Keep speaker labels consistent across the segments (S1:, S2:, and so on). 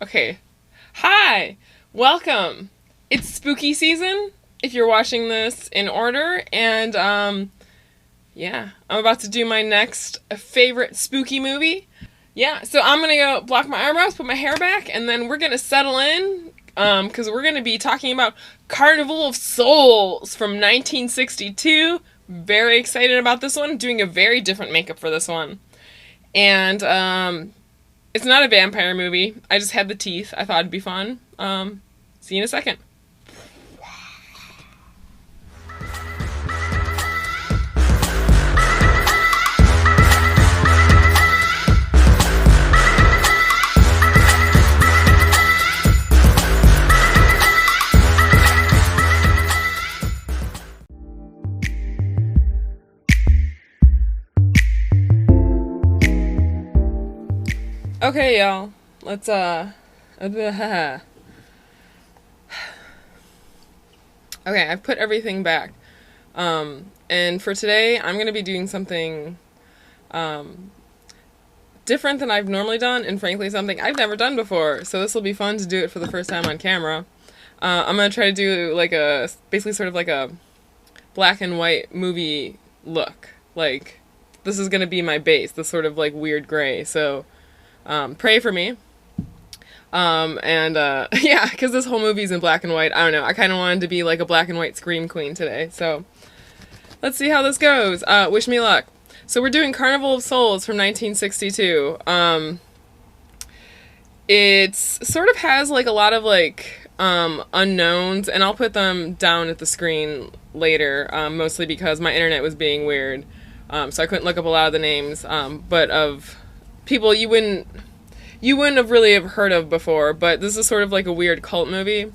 S1: Okay. Hi! Welcome! It's spooky season, if you're watching this in order, and, yeah. I'm about to do my next favorite spooky movie. Yeah, so I'm gonna go block my eyebrows, put my hair back, and then we're gonna settle in, because we're gonna be talking about Carnival of Souls from 1962. Very excited about this one. Doing a very different makeup for this one. And, it's not a vampire movie. I just had the teeth. I thought it'd be fun. See you in a second. Okay, y'all. Let's, okay, I've put everything back. And for today, I'm gonna be doing something, different than I've normally done, and frankly, something I've never done before. So this will be fun to do it for the first time on camera. I'm gonna try to do, like, basically sort of like a black and white movie look. Like, this is gonna be my base, this sort of, like, weird gray, so... pray for me. Yeah, because this whole movie's in black and white. I don't know. I kind of wanted to be like a black and white scream queen today. So, let's see how this goes. Wish me luck. So we're doing Carnival of Souls from 1962. It's sort of has like a lot of like, unknowns, and I'll put them down at the screen later, mostly because my internet was being weird. So I couldn't look up a lot of the names, but of people you wouldn't have really have heard of before, but this is sort of like a weird cult movie.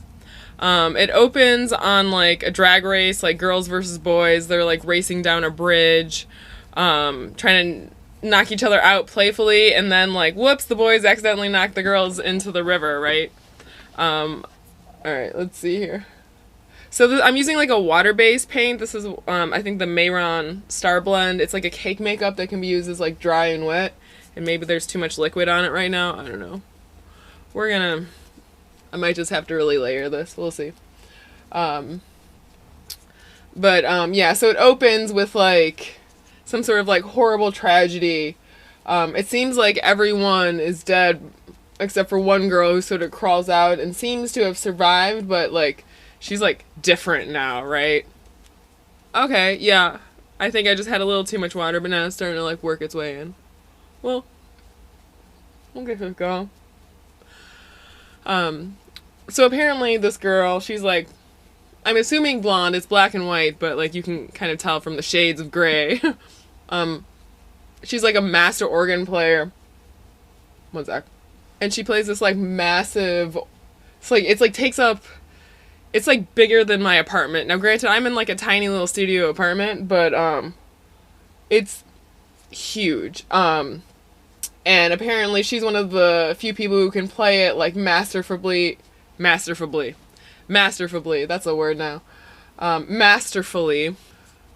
S1: It opens on like a drag race, like girls versus boys. They're like racing down a bridge, trying to knock each other out playfully, and then like whoops, the boys accidentally knock the girls into the river, right? Alright, let's see here. So I'm using like a water-based paint. This is I think the Mayron Star Blend. It's like a cake makeup that can be used as like dry and wet. And maybe there's too much liquid on it right now. I don't know. I might just have to really layer this. We'll see. Yeah, so it opens with, like, some sort of, like, horrible tragedy. It seems like everyone is dead except for one girl who sort of crawls out and seems to have survived, but, like, she's, like, different now, right? Okay, yeah. I think I just had a little too much water, but now it's starting to, like, work its way in. Well, we'll give it a go. So apparently this girl, she's like, I'm assuming blonde, it's black and white, but like you can kind of tell from the shades of gray. She's like a master organ player. One sec. And she plays this like massive, it's like bigger than my apartment. Now granted, I'm in like a tiny little studio apartment, but it's huge. And apparently she's one of the few people who can play it like masterfully, that's a word now, masterfully.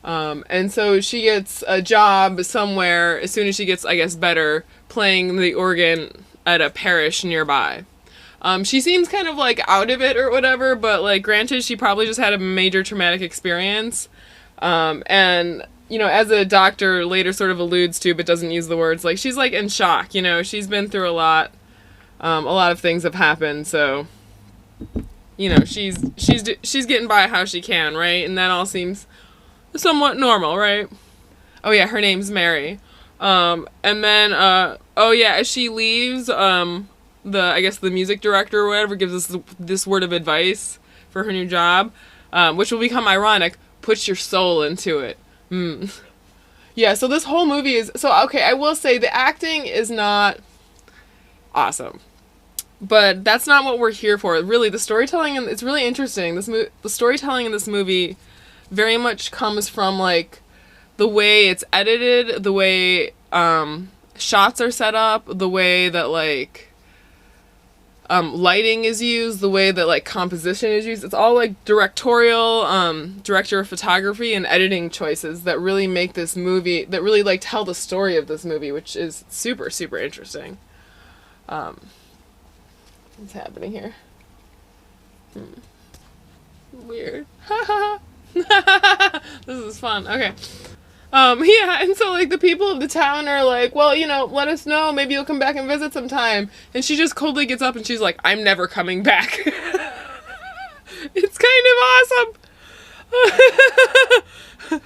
S1: And so she gets a job somewhere as soon as she gets, I guess, better playing the organ at a parish nearby. She seems kind of like out of it or whatever, but like granted, she probably just had a major traumatic experience. And you know, as a doctor later sort of alludes to, but doesn't use the words, like, she's, like, in shock, you know, she's been through a lot of things have happened, so, you know, she's getting by how she can, right, and that all seems somewhat normal, right? Oh, yeah, her name's Mary, and then, oh, yeah, as she leaves, I guess the music director or whatever gives us this word of advice for her new job, which will become ironic: put your soul into it. Yeah, so this whole movie is... So, okay, I will say the acting is not awesome. But that's not what we're here for. Really, the storytelling... It's really interesting. The storytelling in this movie very much comes from, like, the way it's edited, the way shots are set up, the way that, like... lighting is used, the way that like composition is used. It's all like directorial, director of photography and editing choices that really make this movie, that really like tell the story of this movie, which is super, super interesting. What's happening here? Weird. This is fun. Okay. Yeah, and so, like, the people of the town are like, well, you know, let us know. Maybe you'll come back and visit sometime. And she just coldly gets up and she's like, I'm never coming back. It's kind of awesome.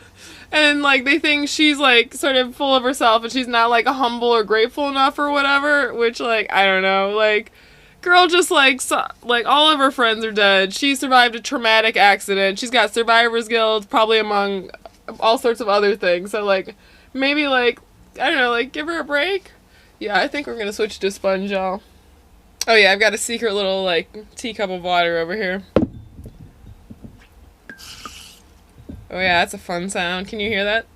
S1: And, like, they think she's, like, sort of full of herself and she's not, like, humble or grateful enough or whatever, which, like, I don't know. Like, girl just, like, all of her friends are dead. She survived a traumatic accident. She's got survivor's guilt, probably among all sorts of other things. So, like, maybe, like, I don't know, like, give her a break. Yeah, I think we're gonna switch to sponge, y'all. Oh, yeah, I've got a secret little, like, teacup of water over here. Oh, yeah, that's a fun sound. Can you hear that?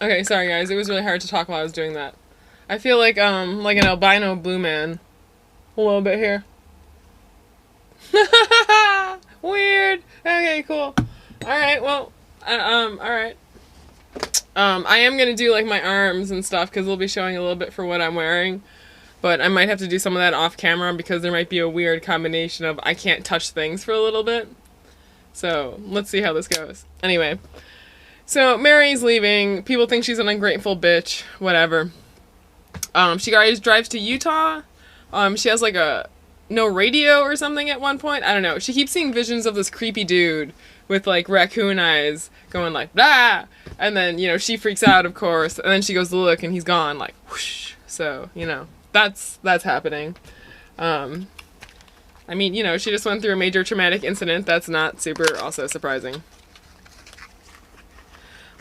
S1: Okay, sorry guys, it was really hard to talk while I was doing that. I feel like an albino blue man. A little bit here. Weird. Okay, cool. Alright, well, alright. I am gonna do, like, my arms and stuff, because they'll be showing a little bit for what I'm wearing. But I might have to do some of that off camera, because there might be a weird combination of I can't touch things for a little bit. So, let's see how this goes. Anyway. So, Mary's leaving. People think she's an ungrateful bitch. Whatever. She drives to Utah. She has, like, no radio or something at one point. I don't know. She keeps seeing visions of this creepy dude with, like, raccoon eyes going, like, blah! And then, you know, she freaks out, of course. And then she goes to look, and he's gone, like, whoosh. So, you know, that's happening. I mean, you know, she just went through a major traumatic incident. That's not super also surprising.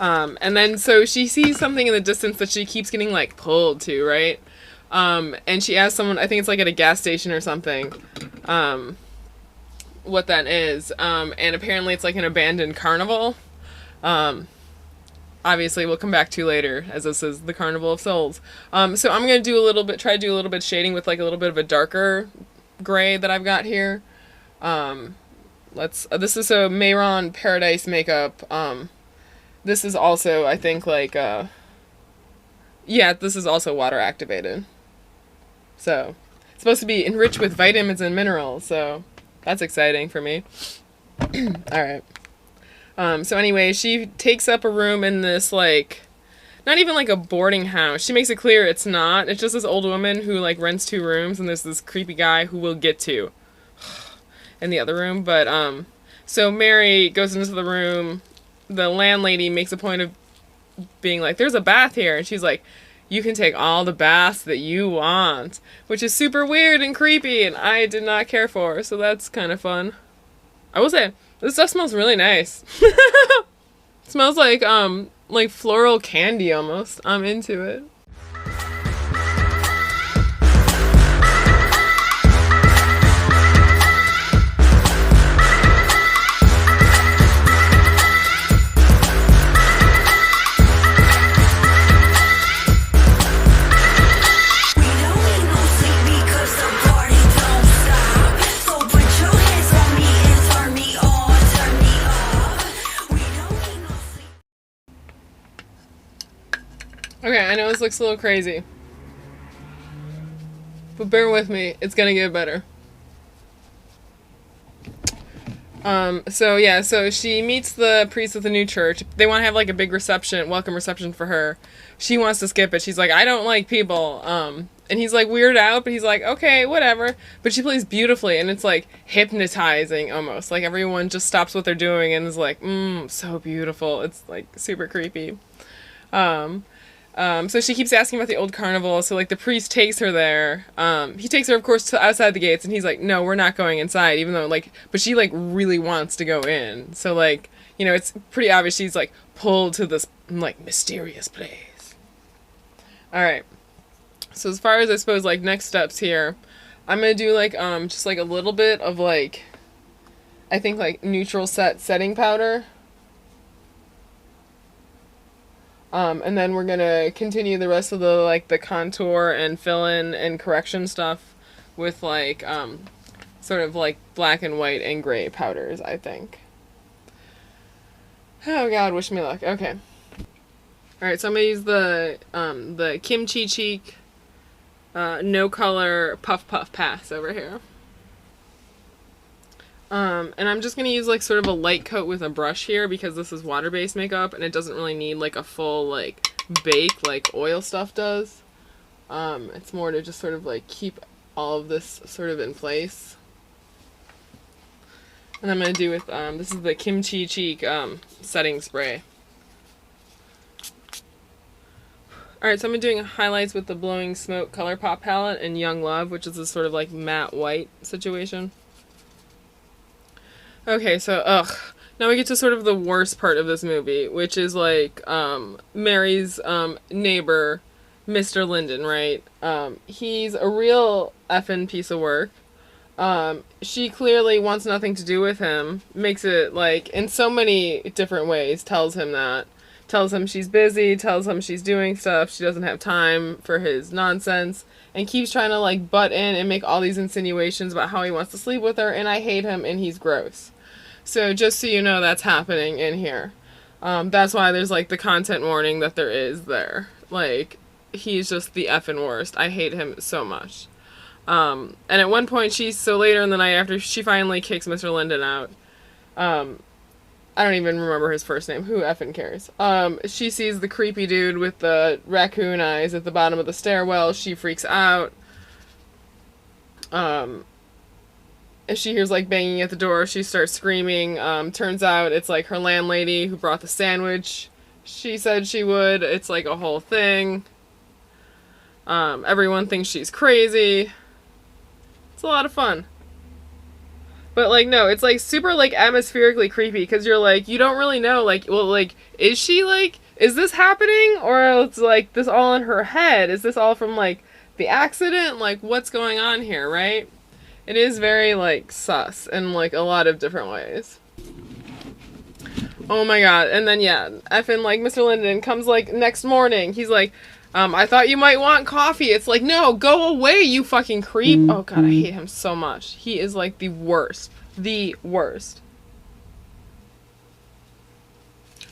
S1: And then, so she sees something in the distance that she keeps getting, like, pulled to, right? And she asks someone, I think it's, like, at a gas station or something, what that is. And apparently it's, like, an abandoned carnival. Obviously we'll come back to later, as this is the Carnival of Souls. So I'm gonna try to do a little bit shading with, like, a little bit of a darker gray that I've got here. This is a Mayron Paradise makeup. This is also, I think, like, yeah, this is also water activated. So, it's supposed to be enriched with vitamins and minerals, so that's exciting for me. Alright. So anyway, she takes up a room in this, like, not even like a boarding house. She makes it clear it's not. It's just this old woman who, like, rents 2 rooms, and there's this creepy guy who we'll get to in the other room. But, so Mary goes into the room. The landlady makes a point of being like, there's a bath here. And she's like, you can take all the baths that you want. Which is super weird and creepy, and I did not care for. So that's kind of fun. I will say, this stuff smells really nice. It smells like floral candy almost. I'm into it. Okay, I know this looks a little crazy, but bear with me, it's gonna get better. So she meets the priest at the new church. They want to have like a big reception, welcome reception for her. She wants to skip it. She's like, I don't like people. And he's like weirded out, but he's like, okay, whatever. But she plays beautifully, and it's like hypnotizing almost. Like everyone just stops what they're doing and is like, so beautiful. It's like super creepy. So she keeps asking about the old carnival. So like the priest takes her there. He takes her, of course, to outside the gates, and he's like, "No, we're not going inside." Even though but she like really wants to go in. So like, it's pretty obvious she's like pulled to this like mysterious place. All right. So as far as I suppose like next steps here, I'm gonna do like just like a little bit of like, I think like neutral setting powder. And then we're gonna continue the rest of the contour and fill in and correction stuff with like sort of like black and white and gray powders, I think. Oh god, wish me luck. Okay. Alright, so I'm gonna use the Kimchi Cheek no color puff pass over here. And I'm just going to use like sort of a light coat with a brush here because this is water-based makeup and it doesn't really need like a full like bake like oil stuff does. It's more to just sort of like keep all of this sort of in place. And I'm going to do with, this is the Kimchi Cheek setting spray. Alright, so I'm doing highlights with the Blowing Smoke ColourPop palette and Young Love, which is this sort of like matte white situation. Okay, so, now we get to sort of the worst part of this movie, which is, like, Mary's, neighbor, Mr. Linden, right? He's a real effing piece of work. She clearly wants nothing to do with him, makes it, like, in so many different ways, tells him that. Tells him she's busy, tells him she's doing stuff, she doesn't have time for his nonsense, and keeps trying to, like, butt in and make all these insinuations about how he wants to sleep with her, and I hate him, and he's gross. So just so you know, that's happening in here. That's why there's, like, the content warning that there is there. Like, he's just the effing worst. I hate him so much. And at one point, so later in the night after she finally kicks Mr. Linden out, I don't even remember his first name. Who effing cares? She sees the creepy dude with the raccoon eyes at the bottom of the stairwell. She freaks out. If she hears like banging at the door, she starts screaming. Turns out it's like her landlady who brought the sandwich she said she would. It's like a whole thing. Everyone thinks she's crazy. It's a lot of fun. But like no, it's like super like atmospherically creepy because you're like you don't really know like well like is she like is this happening or it's like this all in her head? Is this all from like the accident? Like what's going on here, right? It is very, like, sus in, like, a lot of different ways. Oh my god. And then, yeah, effing, like, Mr. Linden comes, like, next morning. He's like, I thought you might want coffee. It's like, no, go away, you fucking creep. Oh god, I hate him so much. He is, like, the worst. The worst.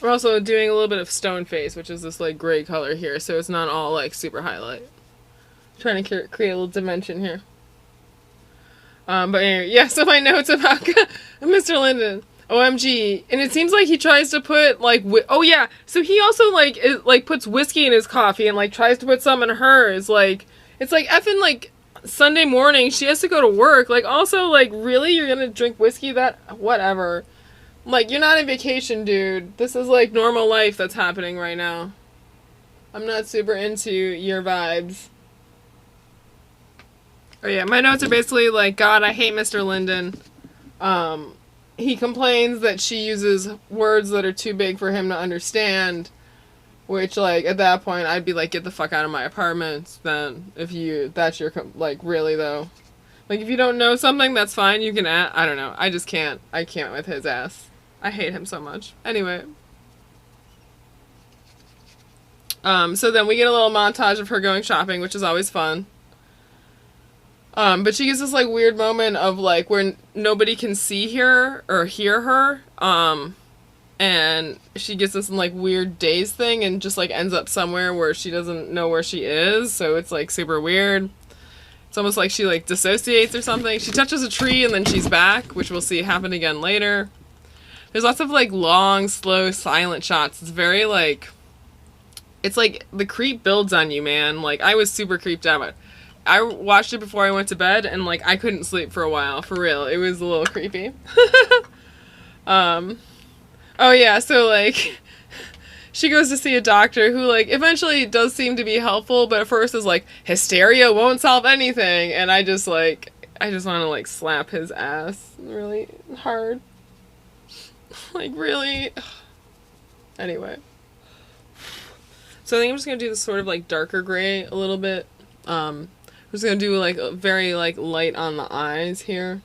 S1: We're also doing a little bit of stone face, which is this, like, gray color here, so it's not all, like, super highlight. I'm trying to create a little dimension here. But anyway, yeah, so my notes about Mr. Linden. OMG. And it seems like he tries to put, like, oh yeah, so he also, like, puts whiskey in his coffee and, like, tries to put some in hers. Like, it's like effing, like, Sunday morning, she has to go to work. Like, also, like, really? You're gonna drink whiskey? Whatever. Like, you're not on vacation, dude. This is, like, normal life that's happening right now. I'm not super into your vibes. Oh yeah, my notes are basically like, God, I hate Mr. Linden. He complains that she uses words that are too big for him to understand, which, like, at that point, I'd be like, get the fuck out of my apartment, then, that's your, like, really, though. Like, if you don't know something, that's fine, you can I don't know, I just can't. I can't with his ass. I hate him so much. Anyway. So then we get a little montage of her going shopping, which is always fun. But she gets this, like, weird moment of, like, where nobody can see her or hear her, and she gets this, like, weird daze thing and just, like, ends up somewhere where she doesn't know where she is, so it's, like, super weird. It's almost like she like dissociates or something. She touches a tree and then she's back, which we'll see happen again later. There's lots of like long, slow, silent shots. It's very like, it's like the creep builds on you, man. Like I was super creeped out. I watched it before I went to bed and like I couldn't sleep for a while, for real. It was a little creepy. Oh yeah, so like she goes to see a doctor who like eventually does seem to be helpful, but at first is like, hysteria won't solve anything, and I just want to like slap his ass really hard. Like really. Anyway. So I think I'm just gonna do this sort of like darker gray a little bit. I'm just gonna do like a very like light on the eyes here.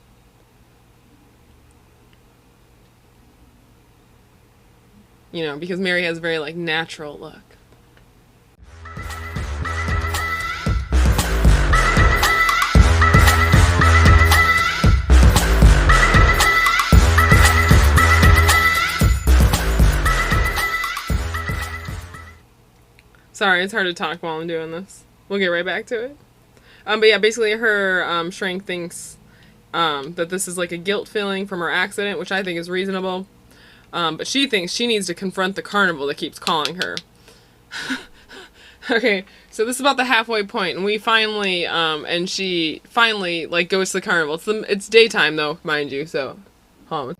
S1: You know, because Mary has a very like natural look. Sorry, it's hard to talk while I'm doing this. We'll get right back to it. But yeah, basically her shrink thinks that this is like a guilt feeling from her accident, which I think is reasonable. But she thinks she needs to confront the carnival that keeps calling her. Okay, so this is about the halfway point, and we finally, and she finally, like, goes to the carnival. It's daytime, though, mind you, so, hold on.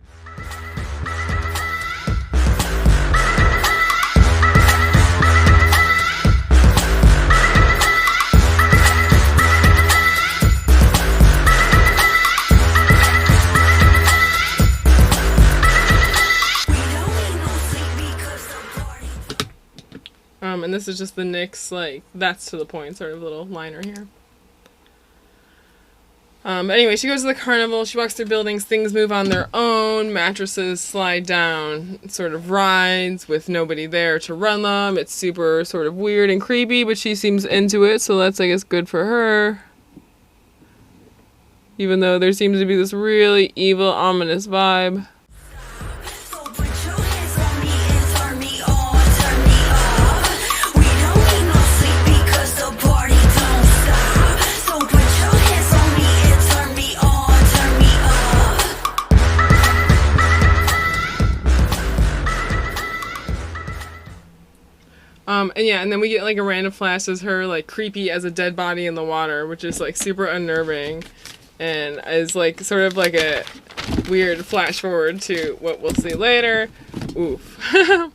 S1: And this is just the NYX, like, that's to the point sort of little liner here. But anyway, she goes to the carnival, she walks through buildings, things move on their own, mattresses slide down, sort of rides with nobody there to run them. It's super sort of weird and creepy, but she seems into it, so that's, I guess, good for her. Even though there seems to be this really evil, ominous vibe. And yeah, and then we get like a random flash as her like creepy as a dead body in the water, which is like super unnerving and is like sort of like a weird flash forward to what we'll see later. Oof. Yeah,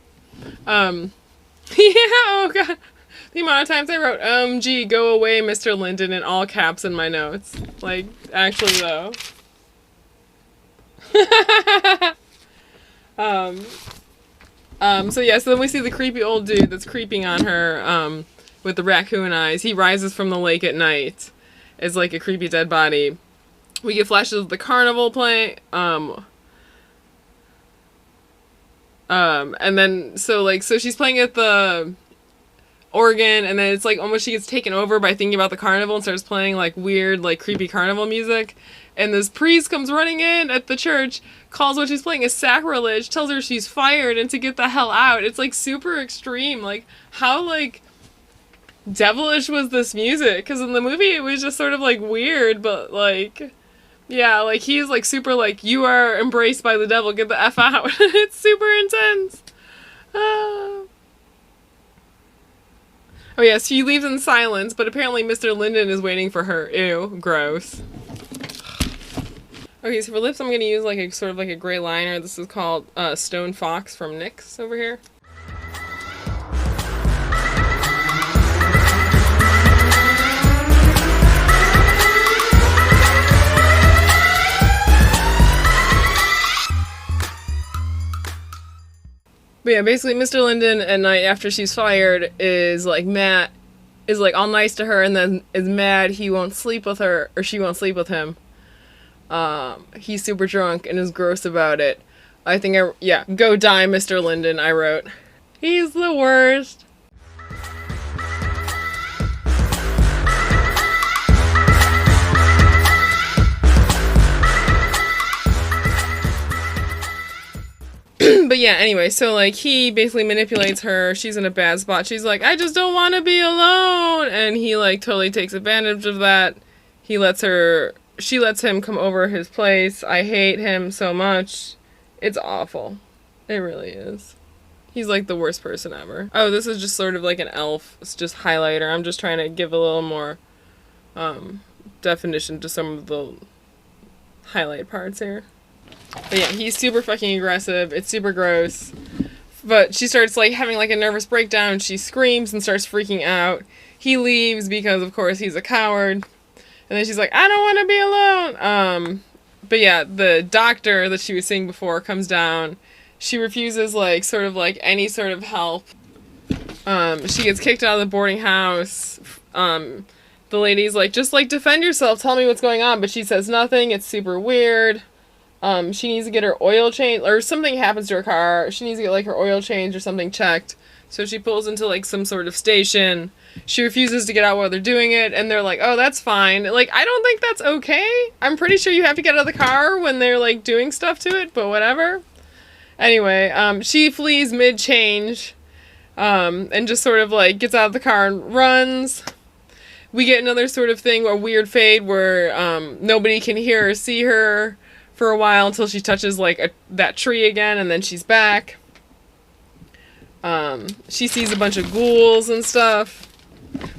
S1: oh god. The amount of times I wrote, gee, go away, Mr. Linden, in all caps in my notes. Like, actually though. So yeah, so then we see the creepy old dude that's creeping on her, with the raccoon eyes. He rises from the lake at night as like a creepy dead body. We get flashes of the carnival playing, and then, so she's playing at the organ, and then it's like almost she gets taken over by thinking about the carnival and starts playing like weird, like creepy carnival music. And this priest comes running in at the church, calls what she's playing a sacrilege, tells her she's fired and to get the hell out. It's like super extreme. Like, how like devilish was this music? Because in the movie it was just sort of like weird, but like, yeah, like he's like super like, you are embraced by the devil, get the F out. It's super intense. Oh yeah, she leaves in silence, but apparently Mr. Linden is waiting for her. Ew, gross. Okay, so for lips I'm going to use like a sort of like a gray liner. This is called Stone Fox from NYX over here. But yeah, basically Mr. Linden at night after she's fired is like mad, is like all nice to her and then is mad he won't sleep with her, or she won't sleep with him. He's super drunk and is gross about it. I think yeah, go die, Mr. Linden, I wrote. He's the worst. But yeah, anyway, so like he basically manipulates her. She's in a bad spot. She's like, I just don't want to be alone. And he like totally takes advantage of that. She lets him come over his place. I hate him so much. It's awful. It really is. He's like the worst person ever. Oh, this is just sort of like an elf. It's just highlighter. I'm just trying to give a little more definition to some of the highlight parts here. But yeah, he's super fucking aggressive. It's super gross. But she starts like having like a nervous breakdown. She screams and starts freaking out. He leaves because of course he's a coward. And then she's like, I don't want to be alone. But yeah, the doctor that she was seeing before comes down. She refuses like sort of like any sort of help. She gets kicked out of the boarding house. The lady's like, just like defend yourself, tell me what's going on. But she says nothing. It's super weird. She needs to get her oil changed, or something happens to her car. She needs to get like her oil changed or something checked. So she pulls into like some sort of station. She refuses to get out while they're doing it, and they're like, oh, that's fine. Like, I don't think that's okay. I'm pretty sure you have to get out of the car when they're like doing stuff to it, but whatever. Anyway, she flees mid-change, and just sort of like gets out of the car and runs. We get another sort of thing, a weird fade where nobody can hear or see her for a while until she touches like that tree again, and then she's back. She sees a bunch of ghouls and stuff.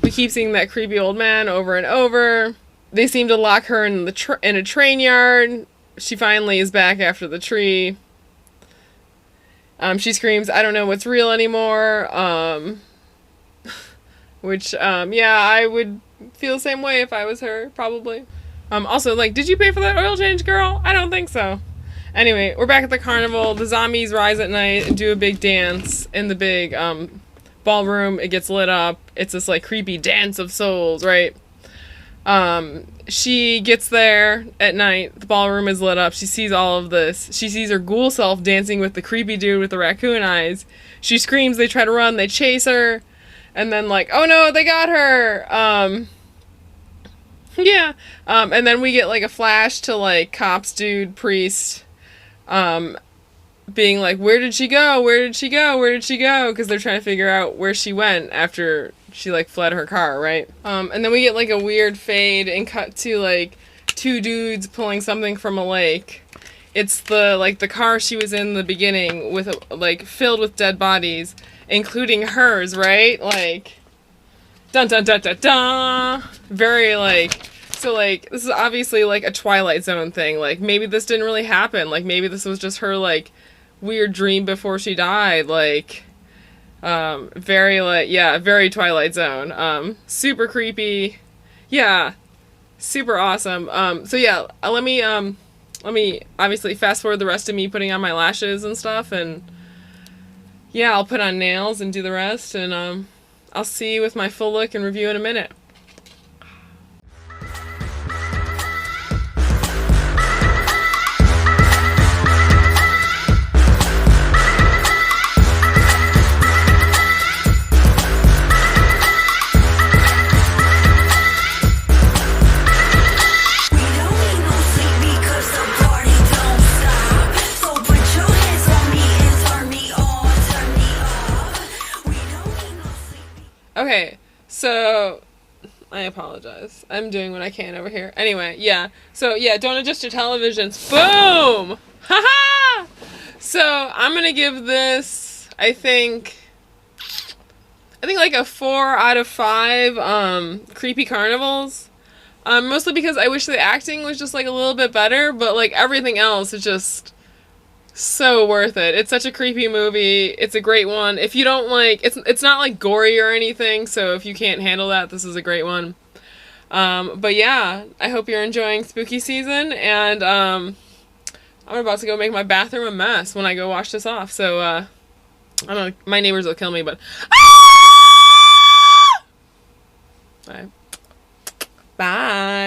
S1: We keep seeing that creepy old man over and over. They seem to lock her in in a train yard. She finally is back after the tree. She screams, I don't know what's real anymore. Which, yeah, I would feel the same way if I was her, probably. Also, like, did you pay for that oil change, girl? I don't think so. Anyway, we're back at the carnival. The zombies rise at night and do a big dance in the big, ballroom. It gets lit up. It's this, like, creepy dance of souls, right? She gets there at night. The ballroom is lit up. She sees all of this. She sees her ghoul self dancing with the creepy dude with the raccoon eyes. She screams. They try to run. They chase her. And then, like, oh no, they got her! Yeah. And then we get, like, a flash to, like, cops dude, priest, being like, where did she go? Where did she go? Where did she go? Because they're trying to figure out where she went after she, like, fled her car, right? And then we get, like, a weird fade and cut to, like, two dudes pulling something from a lake. It's the car she was in the beginning with, like, filled with dead bodies, including hers, right? Like, dun dun dun dun dun! Very, like, so, like, this is obviously, like, a Twilight Zone thing. Like, maybe this didn't really happen. Like, maybe this was just her, like, weird dream before she died. Like, very, like, yeah, very Twilight Zone. Super creepy. Yeah, super awesome. So, yeah, let me obviously fast forward the rest of me putting on my lashes and stuff, and yeah, I'll put on nails and do the rest, and I'll see you with my full look and review in a minute. Okay, so I apologize. I'm doing what I can over here. Anyway, yeah. So, yeah, don't adjust your televisions. Boom! Haha! So, I'm gonna give this, I think like a 4 out of 5 creepy carnivals. Mostly because I wish the acting was just, like, a little bit better, but, like, everything else is just so worth it. It's such a creepy movie. It's a great one. If you don't like, it's not like gory or anything, so if you can't handle that, this is a great one. But yeah, I hope you're enjoying spooky season, and I'm about to go make my bathroom a mess when I go wash this off, so I don't know, my neighbors will kill me, but Bye. Bye.